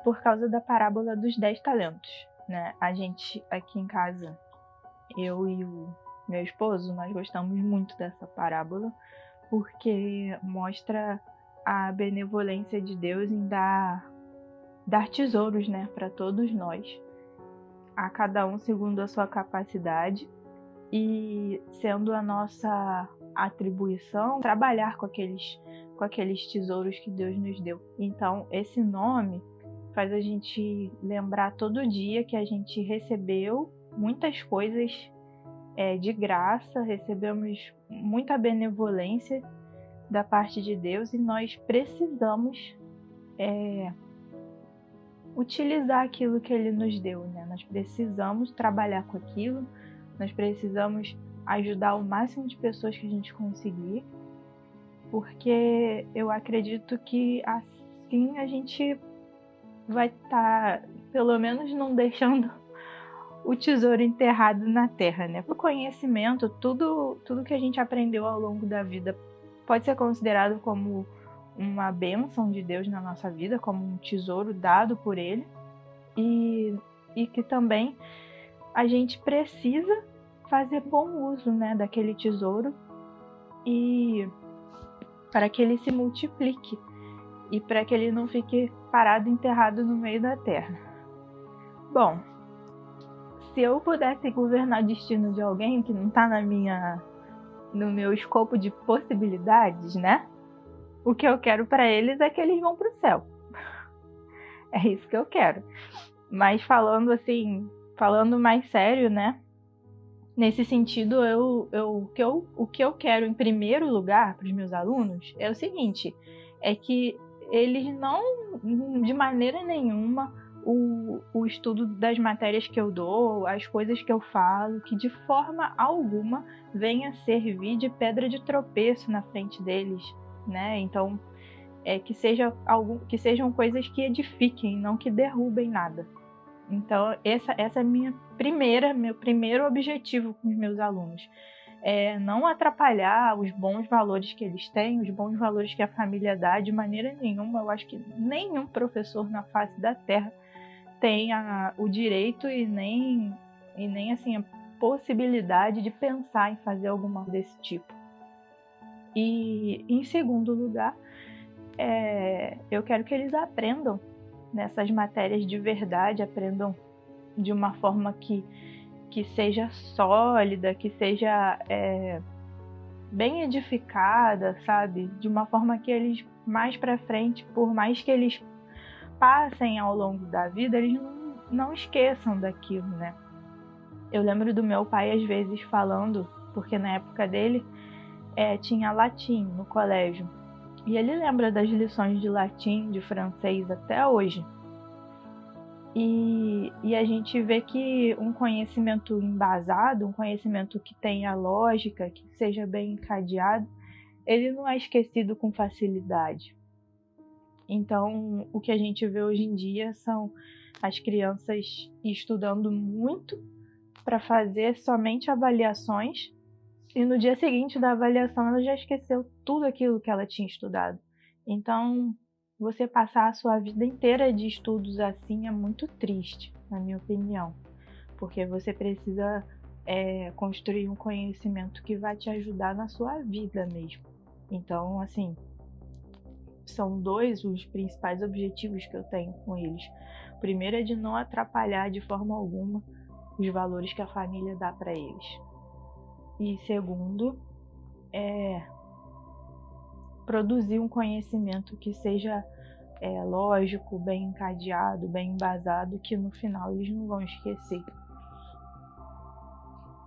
por causa da parábola dos 10 talentos, né? A gente aqui em casa, eu e o meu esposo, nós gostamos muito dessa parábola, porque mostra a benevolência de Deus em dar tesouros, né, para todos nós, a cada um segundo a sua capacidade, e sendo a nossa atribuição trabalhar com aqueles tesouros que Deus nos deu. Então, esse nome faz a gente lembrar todo dia que a gente recebeu muitas coisas de graça, recebemos muita benevolência da parte de Deus, e nós precisamos utilizar aquilo que Ele nos deu, né? Nós precisamos trabalhar com aquilo, nós precisamos ajudar o máximo de pessoas que a gente conseguir, porque eu acredito que assim a gente vai estar, pelo menos, não deixando o tesouro enterrado na terra, né? O conhecimento, tudo que a gente aprendeu ao longo da vida pode ser considerado como uma bênção de Deus na nossa vida, como um tesouro dado por Ele, e que também a gente precisa fazer bom uso, né, daquele tesouro, e para que ele se multiplique e para que ele não fique parado, enterrado no meio da terra. Bom, se eu pudesse governar o destino de alguém que não está no meu escopo de possibilidades, né? O que eu quero para eles é que eles vão para o céu. É isso que eu quero. Mas falando mais sério, né? Nesse sentido, o que eu quero em primeiro lugar para os meus alunos é o seguinte: é que eles não, de maneira nenhuma, o estudo das matérias que eu dou, as coisas que eu falo, que de forma alguma venha servir de pedra de tropeço na frente deles, né? Então, que sejam coisas que edifiquem, não que derrubem nada. Então, essa é meu primeiro objetivo com os meus alunos. É não atrapalhar os bons valores que eles têm, os bons valores que a família dá, de maneira nenhuma. Eu acho que nenhum professor na face da Terra tem o direito e nem assim, a possibilidade de pensar em fazer alguma desse tipo. E, em segundo lugar, eu quero que eles aprendam nessas matérias de verdade, aprendam de uma forma que seja sólida, que seja bem edificada, sabe? De uma forma que eles, mais pra frente, por mais que eles passem ao longo da vida, eles não esqueçam daquilo, né? Eu lembro do meu pai, às vezes, falando, porque na época dele tinha latim no colégio, e ele lembra das lições de latim, de francês até hoje. E a gente vê que um conhecimento embasado, um conhecimento que tenha lógica, que seja bem encadeado, ele não é esquecido com facilidade. Então, o que a gente vê hoje em dia são as crianças estudando muito para fazer somente avaliações, e no dia seguinte da avaliação ela já esqueceu tudo aquilo que ela tinha estudado. Então, você passar a sua vida inteira de estudos assim é muito triste, na minha opinião, porque você precisa construir um conhecimento que vai te ajudar na sua vida mesmo. Então, assim, são dois os principais objetivos que eu tenho com eles. O primeiro é de não atrapalhar de forma alguma os valores que a família dá para eles. E segundo, produzir um conhecimento que seja lógico, bem encadeado, bem embasado, que no final eles não vão esquecer.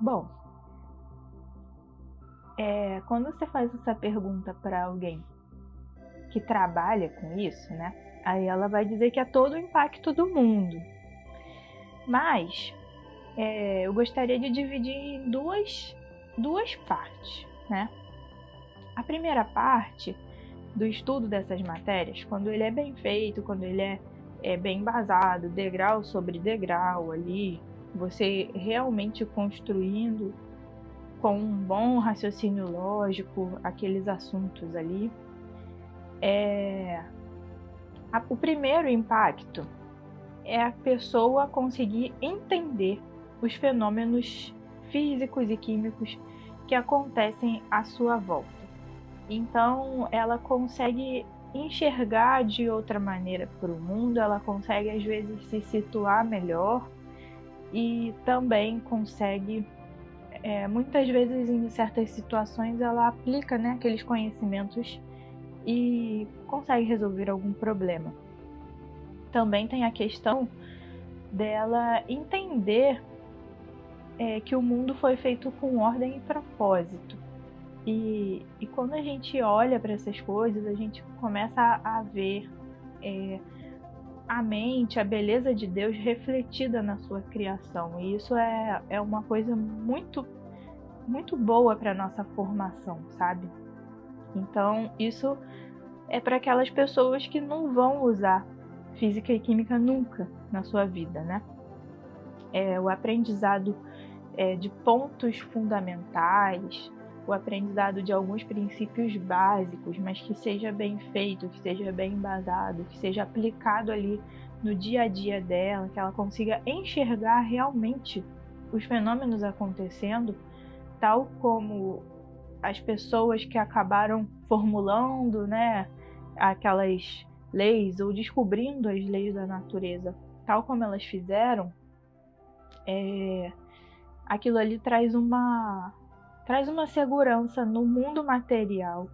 Bom, quando você faz essa pergunta para alguém que trabalha com isso, né? Aí ela vai dizer que é todo o impacto do mundo. Mas eu gostaria de dividir em duas partes, né? A primeira parte do estudo dessas matérias, quando ele é bem feito, quando ele é bem embasado, degrau sobre degrau ali, você realmente construindo com um bom raciocínio lógico aqueles assuntos ali, o primeiro impacto é a pessoa conseguir entender os fenômenos físicos e químicos que acontecem à sua volta. Então, ela consegue enxergar de outra maneira para o mundo, ela consegue às vezes se situar melhor e também consegue, muitas vezes em certas situações, ela aplica, né, aqueles conhecimentos e consegue resolver algum problema. Também tem a questão dela entender que o mundo foi feito com ordem e propósito. E quando a gente olha para essas coisas, a gente começa a ver a mente, a beleza de Deus refletida na sua criação. E isso é uma coisa muito, muito boa para a nossa formação, sabe? Então, isso é para aquelas pessoas que não vão usar física e química nunca na sua vida, né? O aprendizado de pontos fundamentais, o aprendizado de alguns princípios básicos, mas que seja bem feito, que seja bem embasado, que seja aplicado ali no dia a dia dela, que ela consiga enxergar realmente os fenômenos acontecendo, tal como as pessoas que acabaram formulando, né, aquelas leis ou descobrindo as leis da natureza, tal como elas fizeram, aquilo ali traz uma segurança no mundo material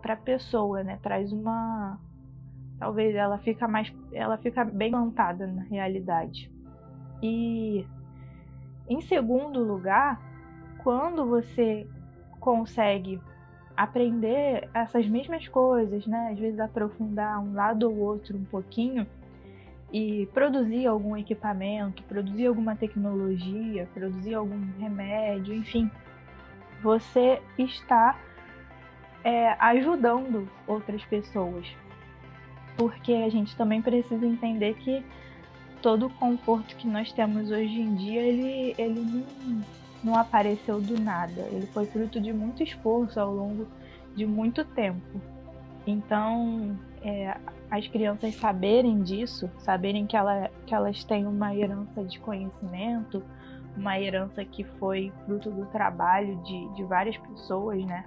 para a pessoa, né? Traz uma, talvez ela fica bem plantada na realidade. E em segundo lugar, quando você consegue aprender essas mesmas coisas, né? Às vezes aprofundar um lado ou outro um pouquinho e produzir algum equipamento, produzir alguma tecnologia, produzir algum remédio, enfim, você está ajudando outras pessoas. Porque a gente também precisa entender que todo o conforto que nós temos hoje em dia, ele não apareceu do nada. Ele foi fruto de muito esforço ao longo de muito tempo. Então, as crianças saberem disso, saberem que elas têm uma herança de conhecimento, uma herança que foi fruto do trabalho de várias pessoas, né?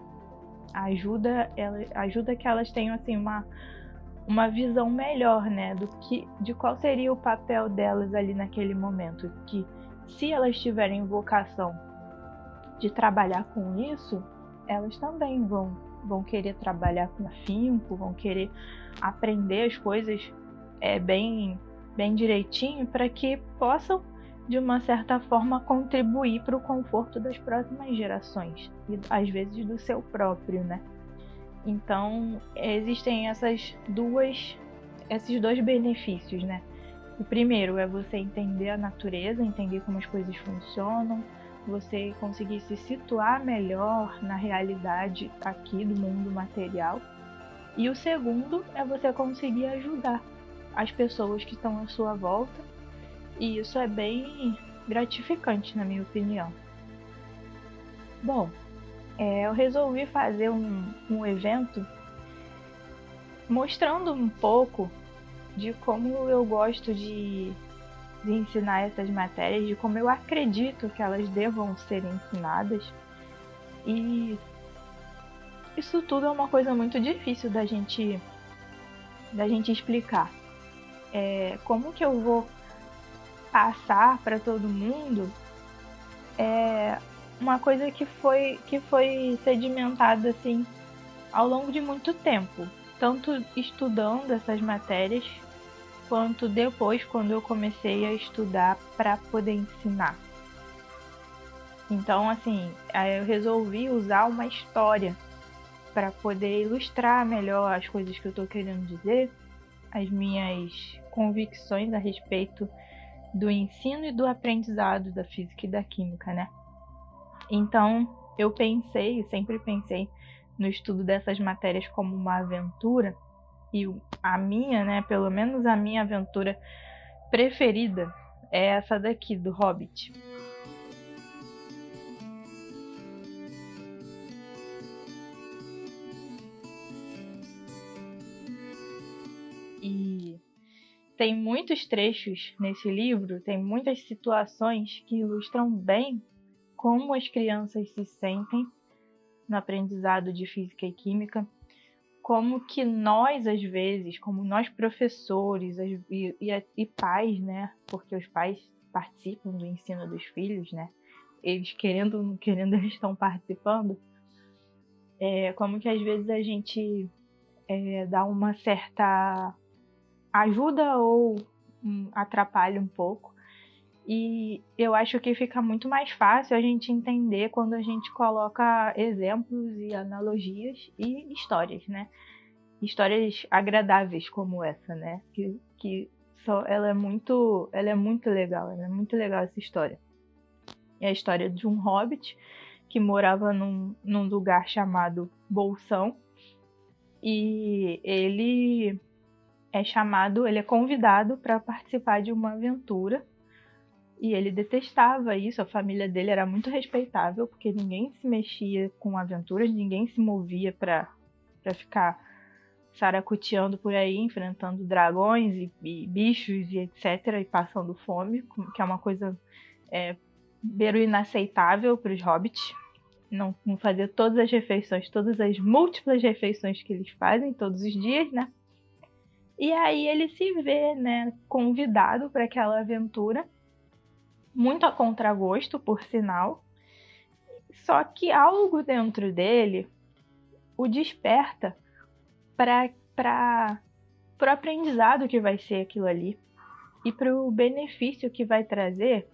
Ajuda que elas tenham assim uma visão melhor, né, de qual seria o papel delas ali naquele momento, que se elas tiverem vocação de trabalhar com isso, elas também vão querer trabalhar com afinco, vão querer aprender as coisas bem direitinho, para que possam, de uma certa forma, contribuir para o conforto das próximas gerações e às vezes do seu próprio, né? Então, existem esses dois benefícios, né? O primeiro é você entender a natureza, entender como as coisas funcionam, você conseguir se situar melhor na realidade aqui do mundo material. E o segundo é você conseguir ajudar as pessoas que estão à sua volta. E isso é bem gratificante, na minha opinião. Bom, eu resolvi fazer um evento mostrando um pouco de como eu gosto de ensinar essas matérias, de como eu acredito que elas devam ser ensinadas. E isso tudo é uma coisa muito difícil da gente explicar. Como que eu vou passar para todo mundo uma coisa que foi sedimentada assim ao longo de muito tempo, tanto estudando essas matérias quanto depois quando eu comecei a estudar para poder ensinar. Então, assim, eu resolvi usar uma história para poder ilustrar melhor as coisas que eu estou querendo dizer, as minhas convicções a respeito do ensino e do aprendizado da física e da química, né? Então, eu sempre pensei no estudo dessas matérias como uma aventura, e a minha, né, pelo menos a minha aventura preferida é essa daqui, do Hobbit. tem muitos trechos nesse livro, tem muitas situações que ilustram bem como as crianças se sentem no aprendizado de física e química, como que nós, às vezes, como nós professores e pais, né, porque os pais participam do ensino dos filhos, né, eles querendo ou não querendo, eles estão participando, como que às vezes a gente dá uma certa ajuda ou atrapalha um pouco. E eu acho que fica muito mais fácil a gente entender quando a gente coloca exemplos e analogias e histórias, né? Histórias agradáveis como essa, né? Ela é muito legal, ela é muito legal essa história. É a história de um hobbit que morava num lugar chamado Bolsão, e ele é convidado para participar de uma aventura. E ele detestava isso, a família dele era muito respeitável, porque ninguém se mexia com aventuras, ninguém se movia para ficar saracoteando por aí, enfrentando dragões e bichos e etc, e passando fome, que é uma coisa beiro inaceitável para os hobbits. Não fazer todas as refeições, todas as múltiplas refeições que eles fazem todos os dias, né? E aí ele se vê, né, convidado para aquela aventura, muito a contragosto, por sinal. Só que algo dentro dele o desperta para o aprendizado que vai ser aquilo ali e para o benefício que vai trazer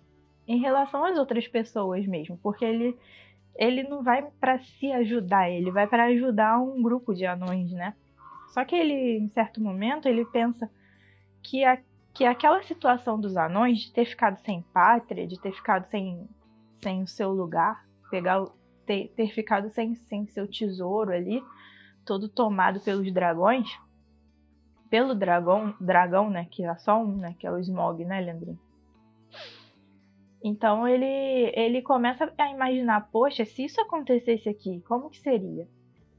em relação às outras pessoas mesmo, porque ele não vai para se ajudar, ele vai para ajudar um grupo de anões, né? Só que ele, em certo momento, ele pensa que aquela situação dos anões de ter ficado sem pátria, de ter ficado sem o seu lugar, ter ficado sem seu tesouro ali, todo tomado pelos dragões, pelo dragão, né, que é só um, né, que é o Smaug, né, Leandrinho? Então ele começa a imaginar, poxa, se isso acontecesse aqui, como que seria?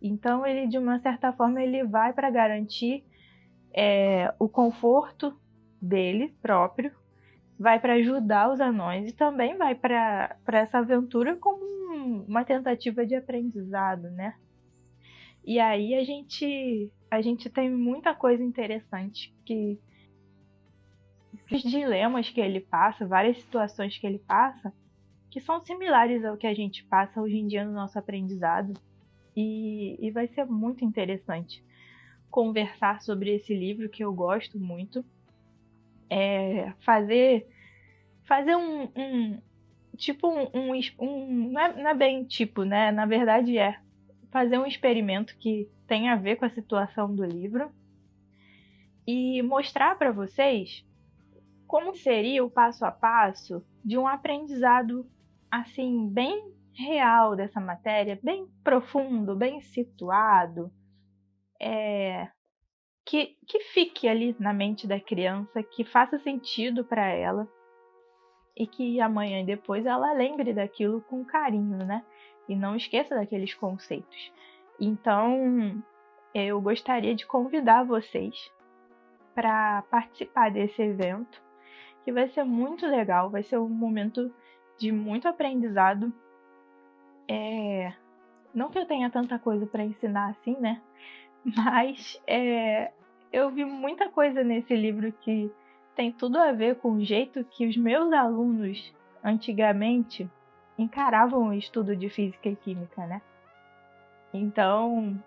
Então ele, de uma certa forma, ele vai para garantir o conforto dele próprio, vai para ajudar os anões e também vai para essa aventura como uma tentativa de aprendizado, né? E aí a gente tem muita coisa interessante, que os dilemas que ele passa, várias situações que ele passa, que são similares ao que a gente passa hoje em dia no nosso aprendizado. E vai ser muito interessante conversar sobre esse livro, que eu gosto muito. Fazer tipo não é bem tipo, né? Na verdade fazer um experimento que tem a ver com a situação do livro e mostrar para vocês como seria o passo a passo de um aprendizado assim bem real dessa matéria, bem profundo, bem situado, que fique ali na mente da criança, que faça sentido para ela e que amanhã e depois ela lembre daquilo com carinho, né? E não esqueça daqueles conceitos. Então, eu gostaria de convidar vocês para participar desse evento, que vai ser muito legal, vai ser um momento de muito aprendizado. Não que eu tenha tanta coisa para ensinar assim, né? Mas eu vi muita coisa nesse livro que tem tudo a ver com o jeito que os meus alunos antigamente encaravam o estudo de física e química, né? Então,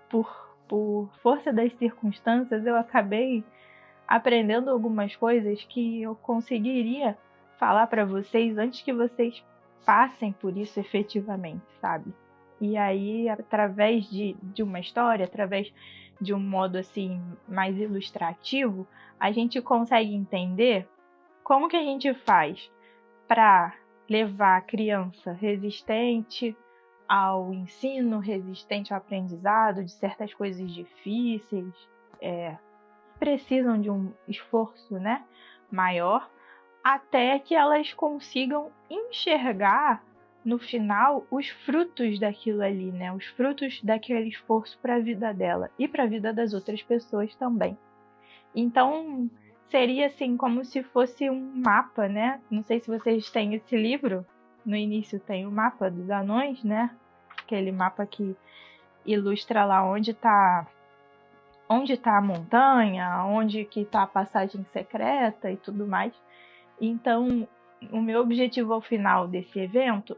por força das circunstâncias, eu acabei aprendendo algumas coisas que eu conseguiria falar para vocês antes que vocês passem por isso efetivamente, sabe? E aí, através de uma história, através de um modo assim mais ilustrativo, a gente consegue entender como que a gente faz para levar a criança resistente ao ensino, resistente ao aprendizado de certas coisas difíceis, precisam de um esforço, né, maior, até que elas consigam enxergar no final os frutos daquilo ali, né, os frutos daquele esforço para a vida dela e para a vida das outras pessoas também. Então, seria assim como se fosse um mapa, né? Não sei se vocês têm esse livro. No início tem o mapa dos anões, né? Aquele mapa que ilustra lá onde tá a montanha, onde que tá a passagem secreta e tudo mais. Então, o meu objetivo ao final desse evento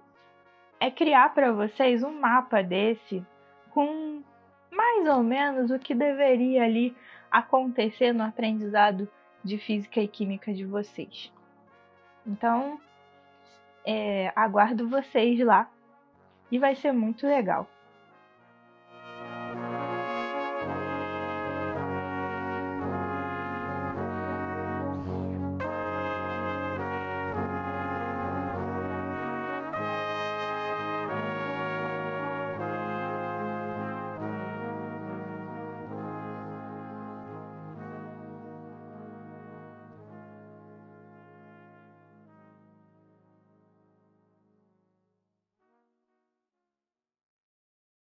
é criar para vocês um mapa desse com mais ou menos o que deveria ali acontecer no aprendizado de física e química de vocês. Então, aguardo vocês lá e vai ser muito legal.